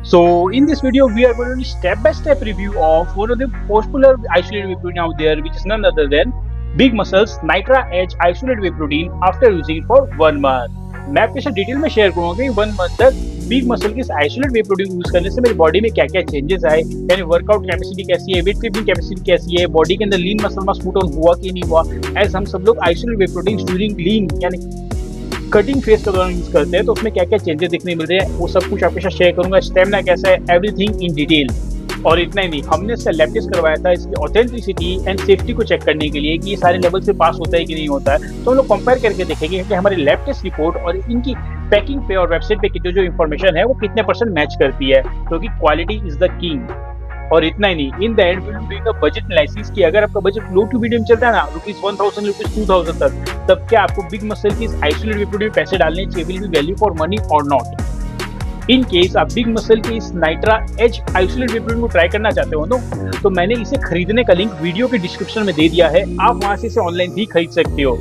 So in this video, we are going to do step-by-step review of one of the popular isolated whey protein out there, which is none other than Big Muscle's Nitra Edge isolated whey protein after using it for 1 month. मैं आपके साथ detail में share करूंगा कि 1 month तक big Muscle के isolate whey protein use करने से मेरी बॉडी में क्या क्या चेंजेस आए, यानी वर्कआउट कैपेसिटी कैसी है, वेट लिफ्टिंग कैपेसिटी कैसी है, बॉडी के अंदर lean muscle mass put on हुआ कि नहीं हुआ, एज हम सब लोग आइसोलेट वे प्रोटीन ड्यूरिंग लीन यानी कटिंग फेस के दौरान यूज करते हैं तो उसमें क्या क्या चेंजेस देखने मिल रहे हैं, वो सब कुछ आपके साथ शेयर करूंगा। स्टेमिना कैसा है, एवरीथिंग इन डिटेल। और इतना ही नहीं, हमने इसका लैब टेस्ट करवाया था इसकी ऑथेंटिसिटी एंड सेफ्टी को चेक करने के लिए कि ये सारे लेवल से पास होता है कि नहीं होता है। तो हम लोग कंपेयर करके देखेंगे कि हमारे लैब टेस्ट रिपोर्ट और इनकी पैकिंग पे और वेबसाइट पे की जो इन्फॉर्मेशन है वो कितने % मैच करती है, क्योंकि क्वालिटी इज द किंग। और इतना ही नहीं, in the end will doing a budget analysis कि अगर आपका बजट लो टू मीडियम चलता है ना, ₹1000 ₹2000 तक, तब क्या आपको बिग मसल की आइसोलेट वे प्रोटीन पैसे डालने चाहिए, will be value for money और नॉट। इन केस आप बिग मसल के इस नाइट्रा एज आइसोलेट वे प्रोटीन को ट्राई करना चाहते हो तो मैंने इसे खरीदने का लिंक वीडियो के डिस्क्रिप्शन में दे दिया है, आप वहां से इसे ऑनलाइन भी खरीद सकते हो।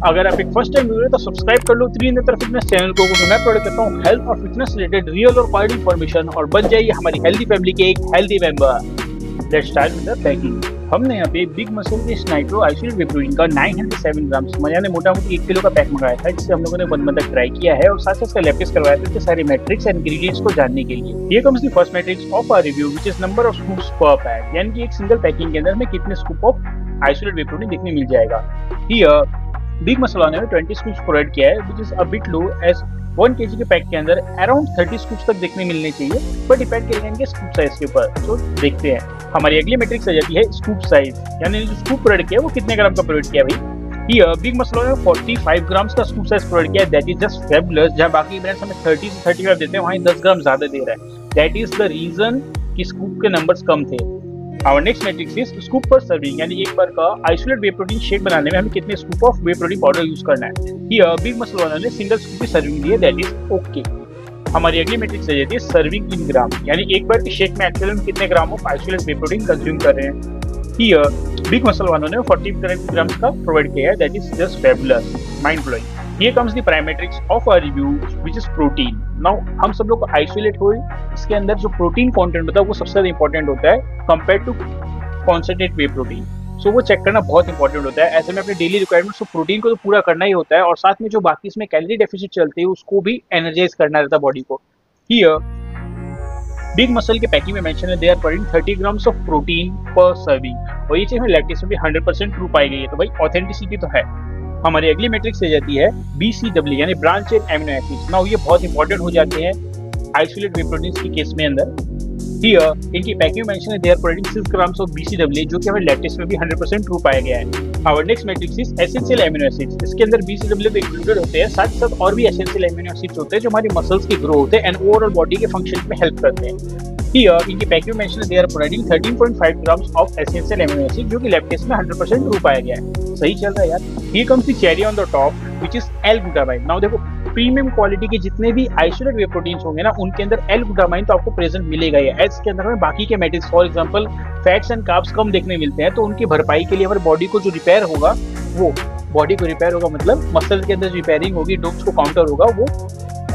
अगर आप एक फर्स्ट टाइम व्यूअर तो सब्सक्राइब कर लो 3 फिटनेस चैनल को, मैं प्रोवाइड करता हूँ हेल्थ और फिटनेस रिलेटेड रियल और क्वालिटी इन्फॉर्मेशन, और बन जाइए हमारी हेल्दी फैमिली के एक healthy member. Let's start with the packing. हमने यहाँ पे बिग मसल के नाइट्रो आइसोलेट वे प्रोटीन का 907 ग्राम यानी मोटा मोटी 1 किलो का पैक मंगाया था, जिसे हम लोगों ने 1 मंथ तक ट्राई किया है और साथ साथ इसका लैब टेस्ट करवाया था सारे मैट्रिक्स एंड इंग्रेडिएंट्स को जानने के लिए। ये comes the first matrix of our review which is number of scoops per pack, यानी कि एक सिंगल पैकिंग के अंदर हमें कितने scoop of isolate whey protein देखने मिल जाएगा। हियर बिग मसल ने 20 स्कूप्स प्रोवाइड किया है, which is a bit low as 1 kg के पैक के अंदर अराउंड 30 स्कूप्स तक देखने मिलने चाहिए, पर डिपेंड करेगा इनके स्कूप साइज के ऊपर। तो देखते हैं, हमारी अगली मैट्रिक्स आ जाती है स्कूप साइज, यानी जो स्कूप प्रोवाइड किया है वो कितने ग्राम का प्रोवाइड किया भाई। ये बिग मसल ने 45 ग्राम का स्कूप साइज प्रोवाइड किया है, दैट इज जस्ट फैबुलस। जहां बाकी ब्रांड्स हमें 30 से 35 देते हैं, वहीं 10 ग्राम ज्यादा दे रहा है, दैट इज द रीजन कि स्कूप के नंबर्स कम थे। Our next matrix is scoop पर सर्विंग, यानी एक बार का आइसोलेट वे प्रोटीन शेक बनाने में हमें कितने scoop of way protein powder use करना है। हियर बिग मसल वालों ने सिंगल स्कूप की सर्विंग दी है, दैट इज ओके। हमारी अगली मैट्रिक्स आ जाती है सर्विंग इन ग्राम, यानी एक बार के शेक में एक्चुअली हम कितने gram of isolate whey protein consume कर रहे हैं। हियर बिग मसल वालों ने 40 ग्राम का प्रोवाइड किया है, that is just fabulous, mind blowing. Here comes the prime matrix of our review, which is protein. Now हम सब लोग आइसोलेट हुए, इसके अंदर जो प्रोटीन कंटेंट होता है वो सबसे ज्यादा इंपॉर्टेंट होता है compare to concentrate whey protein. So वो चेक करना बहुत इंपॉर्टेंट होता है। ऐसे में अपने डेली रिक्वायरमेंट्स तो प्रोटीन को तो पूरा करना ही होता है, और साथ में जो बाकी इसमें कैलोरी डेफिसिट चलती है उसको भी एनर्जाइज करना रहता है बॉडी को। हियर बिग मसल के पैकिंग में मेंशन है they are providing 30 grams of protein per serving, और ये चीज हमें लैब टेस्ट में भी 100% ट्रू पाई गई है, तो भाई ऑथेंटिसिटी तो है। हमारी अगली मैट्रिक्स आ जाती है BCAA, यानी branch chain amino acids. Now ये बहुत इंपॉर्टेंट हो जाते हैं आइसोलेट वे प्रोटीन्स के केस में अंदर। हियर इनकी पैकिंग मेंशन है they are providing 6 grams of BCAA, जो कि हमें लैब टेस्ट में भी 100% ट्रू पाया गया है। Our next matrix is essential amino acids. इसके अंदर BCAA तो इंक्लूडेड होते हैं, साथ साथ और भी एसेंशियल एमिनो एसिड्स होते हैं जो हमारी मसल्स की ग्रोथ है एंड ओवरऑल बॉडी के फंक्शन में हेल्प करते हैं। Here इनकी पैकिंग मेंशन है they are providing 13.5 grams of essential amino acid, जो कि लैब टेस्ट में 100% ट्रू पाया गया है। सही चल रहा है यार। Here comes the cherry on the top, which is L-glutamine. Now देखो, प्रीमियम क्वालिटी के जितने भी आइसोलेट वे प्रोटीन्स होंगे ना, उनके अंदर L-glutamine तो आपको प्रेजेंट मिलेगा ही। एज के अंदर हमें बाकी के matrix for example fats and carbs कम देखने मिलते हैं, तो उनकी भरपाई के लिए हमारे बॉडी को जो रिपेयर होगा, वो बॉडी को रिपेयर होगा मतलब मसल के अंदर रिपेयरिंग होगी, डोप्स को काउंटर होगा, वो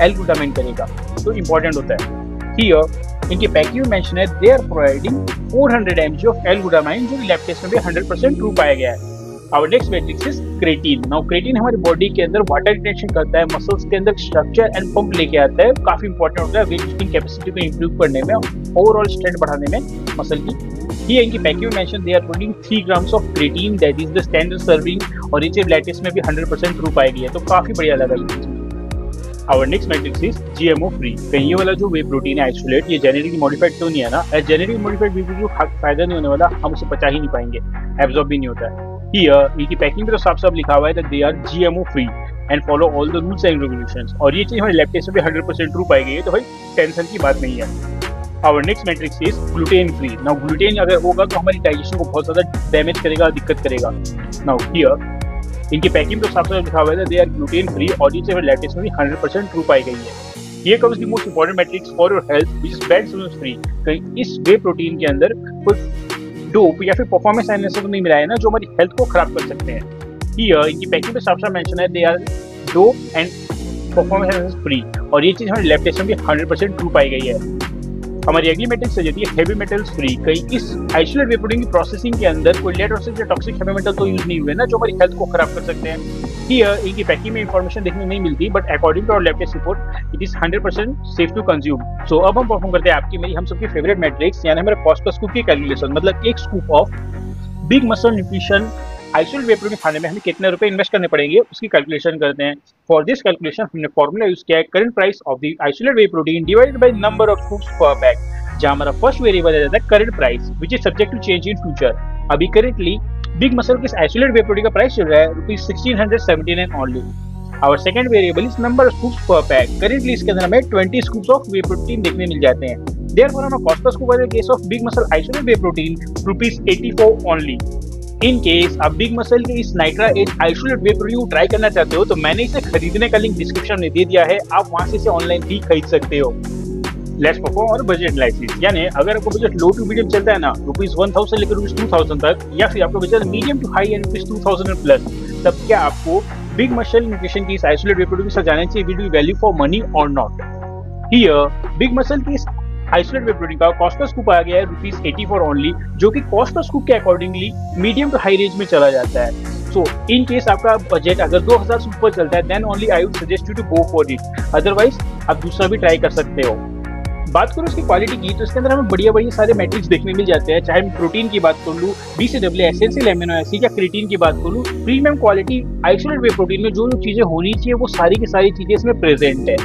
L-glutamine करेगा, तो इंपॉर्टेंट होता है। Here इनकी पैकिंग में मेंशन है they are providing 400 mg of L-glutamine, जो लैब टेस्ट में भी 100% ट्रू पाया गया है। Our next matrix is creatine. Now creatine हमारी बॉडी के अंदर वाटर रिटेंशन करता है, मसल्स के अंदर स्ट्रक्चर एंड पंप लेके आता है, काफी इंपॉर्टेंट होता है वेट लिफ्टिंग कैपेसिटी को इंप्रूव करने में, ओवरऑल स्ट्रेंथ बढ़ाने में मसल की। ये इनकी पैकिंग में mention they are providing 3 grams of creatine, that is the standard serving, और ये लैब टेस्ट में भी 100% ट्रू पाई गई है, तो काफी बढ़िया लगा ये चीज। Our next matrix is GMO free। कहीं ये वाला जो वे प्रोटीन है आइसोलेट, ये जेनेटिकली मॉडिफाइड तो नहीं है ना, जेनेटिकली मॉडिफाइड वे प्रोटीन जो फायदा नहीं होने वाला, हम उसे पचा ही नहीं पाएंगे, एब्जॉर्ब भी नहीं होता है। Here इनकी पैकिंग पे तो साफ साफ लिखा हुआ है that they are GMO free and follow all the rules and regulations, और ये चीज हमारे लैब टेस्ट में भी 100% ट्रू पाई गई है, तो भाई टेंशन की बात नहीं है। Our next matrix is gluten free। Now gluten अगर होगा तो हमारी डाइजेशन को बहुत ज्यादा डैमेज करेगा, दिक्कत करेगा। Now here इनकी पैकिंग तो साफ साफ लिखा हुआ है दे आर ग्लूटेन फ्री, और ये लैब टेस्ट में भी 100% ट्रू पाई गई है। ये comes the most important matrix for your health, which is bad cells free. कहीं इस वे प्रोटीन के अंदर कोई डोप या फिर परफॉर्मेंस एनहांसर तो नहीं मिला है ना, जो हमारी हेल्थ को खराब कर सकते हैं। हियर इनकी पैकिंग पे साफ साफ मेंशन है they are dope and performance free, और ये चीज़ हमारे लैब टेस्ट में भी 100% ट्रू पाई गई है। हमारी अगली मेट्रिक से जाती है हेवी मेटल्स फ्री। कहीं इस आइसोलेट वे प्रोटीन की प्रोसेसिंग के अंदर कोई लेड और से टॉक्सिक हेवी मेटल तो यूज नहीं हुए ना, जो हमारी हेल्थ को खराब कर सकते हैं। हियर इनकी पैकिंग में इंफॉर्मेशन देखने नहीं मिलती, but according to our lab test report it is 100% safe to consume. So अब हम परफॉर्म करते हैं आपकी मेरी हम सबकी फेवरेट मैट्रिक्स, यानी हमारे कॉस्ट पर स्कूप की कैलकुलेशन, मतलब एक scoop of big muscle nutrition isolate whey protein खाने में हमें कितने रुपए इन्वेस्ट करने पड़ेंगे उसकी कैलकुलेशन करते हैं। फॉर दिस कैलकुलेशन हमने फॉर्मूला यूज किया है current price of the isolate whey protein divided by number of scoops per bag, जहां हमारा फर्स्ट वेरिएबल है जाता है current price which is subject to change in future. अभी करेंटली बिग मसल के आइसोलेट वे प्रोटीन का price चल रहा है ₹1679 only. Our second variable is number of scoops per pack. Currently इसके अंदर हमें 20 scoops of whey protein देखने मिल जाते हैं। Therefore हमारा cost per scoop in the case of big muscle isolate whey protein ₹84 only. In case आप big Muscle के इस नाइट्रा एज आइसोलेट वे प्रोटीन को ट्राई करना चाहते हो तो मैंने इसे खरीदने का लिंक डिस्क्रिप्शन में दे दिया है, आप वहां से इसे ऑनलाइन भी खरीद सकते हो। लेट्स परफॉर्म और बजट एनालिसिस, यानी अगर आपको बजट लो टू मीडियम चलता है ना ₹1000 लेकर ₹2000 तक, या फिर आपका budget medium to high and ₹2000 plus, तब क्या आपको बिग मसल न्यूट्रिशन की इस आइसोलेट वे प्रोटीन के साथ जाना चाहिए? Will be value for money और नॉट? हियर बिग मसल की इस आइसोलेट वे प्रोटीन का कॉस्ट पर स्कूप आ गया है ₹84 ओनली, जो कि कॉस्ट पर स्कूप के accordingly medium to high range में चला जाता है। सो इन केस आपका बजट अगर 2000 से ऊपर चलता है then only I would suggest you to go for it, otherwise आप दूसरा भी ट्राई कर सकते हो। बात करूँ उसकी क्वालिटी की तो इसके अंदर हमें बढ़िया बढ़िया सारे मैट्रिक्स देखने मिल जाते हैं, चाहे मैं प्रोटीन की बात कर लूँ, BCAA एसेंशियल एमिनो एसिड या क्रिएटिन की बात कर लूँ, premium quality isolate whey protein में जो जो चीजें होनी चाहिए वो सारी की सारी चीजें इसमें प्रेजेंट है।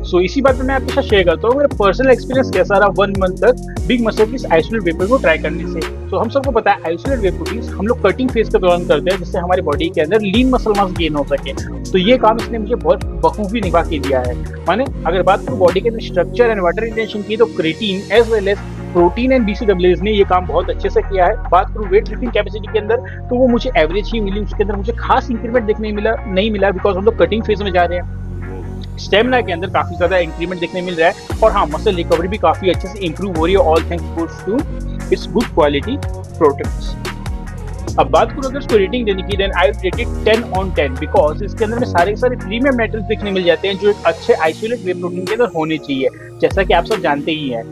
सो इसी बात में मैं आपके साथ शेयर करता हूँ मेरा पर्सनल एक्सपीरियंस कैसा रहा 1 मंथ तक बिग मसल की आइसोलेट वे प्रोटीन को ट्राई करने से। तो हम सबको पता है आइसोलेट वे प्रोटीन हम लोग कटिंग फेज के दौरान करते हैं जिससे हमारी बॉडी के अंदर लीन मसल मास गेन हो सके। तो ये काम इसने मुझे बहुत बखूबी निभा के दिया है। माने अगर बात करूँ बॉडी के अंदर स्ट्रक्चर एंड वाटर रिटेंशन की तो creatine as well as protein and BCAA ने ये काम बहुत अच्छे से किया है। बात करूँ वेट लिफ्टिंग कैपेसिटी के अंदर तो वो मुझे एवरेज ही मिली, उसके अंदर मुझे खास इंक्रीमेंट देखने नहीं मिला बिकॉज हम लोग कटिंग फेज में जा रहे हैं। स्टेमिना के अंदर काफी ज्यादा इंक्रीमेंट देखने मिल रहा है और हाँ मसल रिकवरी भी काफी अच्छे से इंप्रूव हो रही है, all thanks to its good quality products. अब बात करूँ अगर इसको रेटिंग देने की then I rate it 10 on 10 because इसके अंदर में सारे प्रीमियम मेटल्स देखने मिल जाते हैं जो एक अच्छे आइसोलेट वे प्रोटीन के अंदर होने चाहिए, जैसा कि आप सब जानते ही हैं।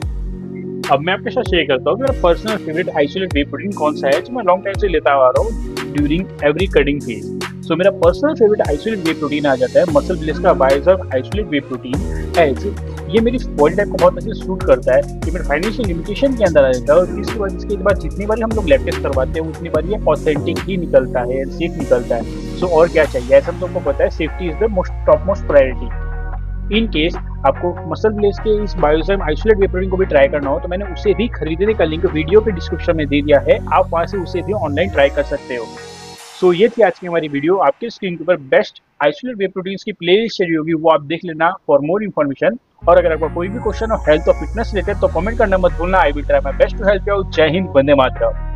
अब मैं आपके साथ शेयर करता हूँ मेरा personal favourite isolate whey protein कौन सा है जो मैं लॉन्ग टाइम से लेता आ रहा हूँ during every cutting phase. So मेरा personal favourite isolate whey protein आ जाता है मसल ब्लेस का Biozyme isolate whey protein as ये मेरी बॉडी टाइप को बहुत अच्छे से सूट करता है, ये मेरे फाइनेंशियल लिमिटेशन के अंदर आ जाता है और इसके बाद जितनी बार हम लोग लैब टेस्ट करवाते हैं उतनी बार ये ऑथेंटिक ही निकलता है, सेफ निकलता है। सो और क्या चाहिए, ऐसा हम सबको पता है safety is the top most priority. In case आपको मसल ब्लेस के इस बायोजर्व आइसोलेट वे प्रोटीन को भी ट्राई करना हो तो मैंने उसे भी खरीदने का लिंक वीडियो के डिस्क्रिप्शन में दे दिया है, आप वहां से उसे भी ऑनलाइन ट्राई कर सकते हो। सो ये थी आज की हमारी वीडियो। आपके स्क्रीन के ऊपर बेस्ट आइसोलेट वे प्रोटीन्स की प्लेलिस्ट चली होगी, वो आप देख लेना फॉर मोर इन्फॉर्मेशन। और अगर आपका कोई भी क्वेश्चन हो हेल्थ और फिटनेस रिलेटेड तो कमेंट करना मत भूलना, I will try my best to help you out. Jai Hind, Vande Mataram.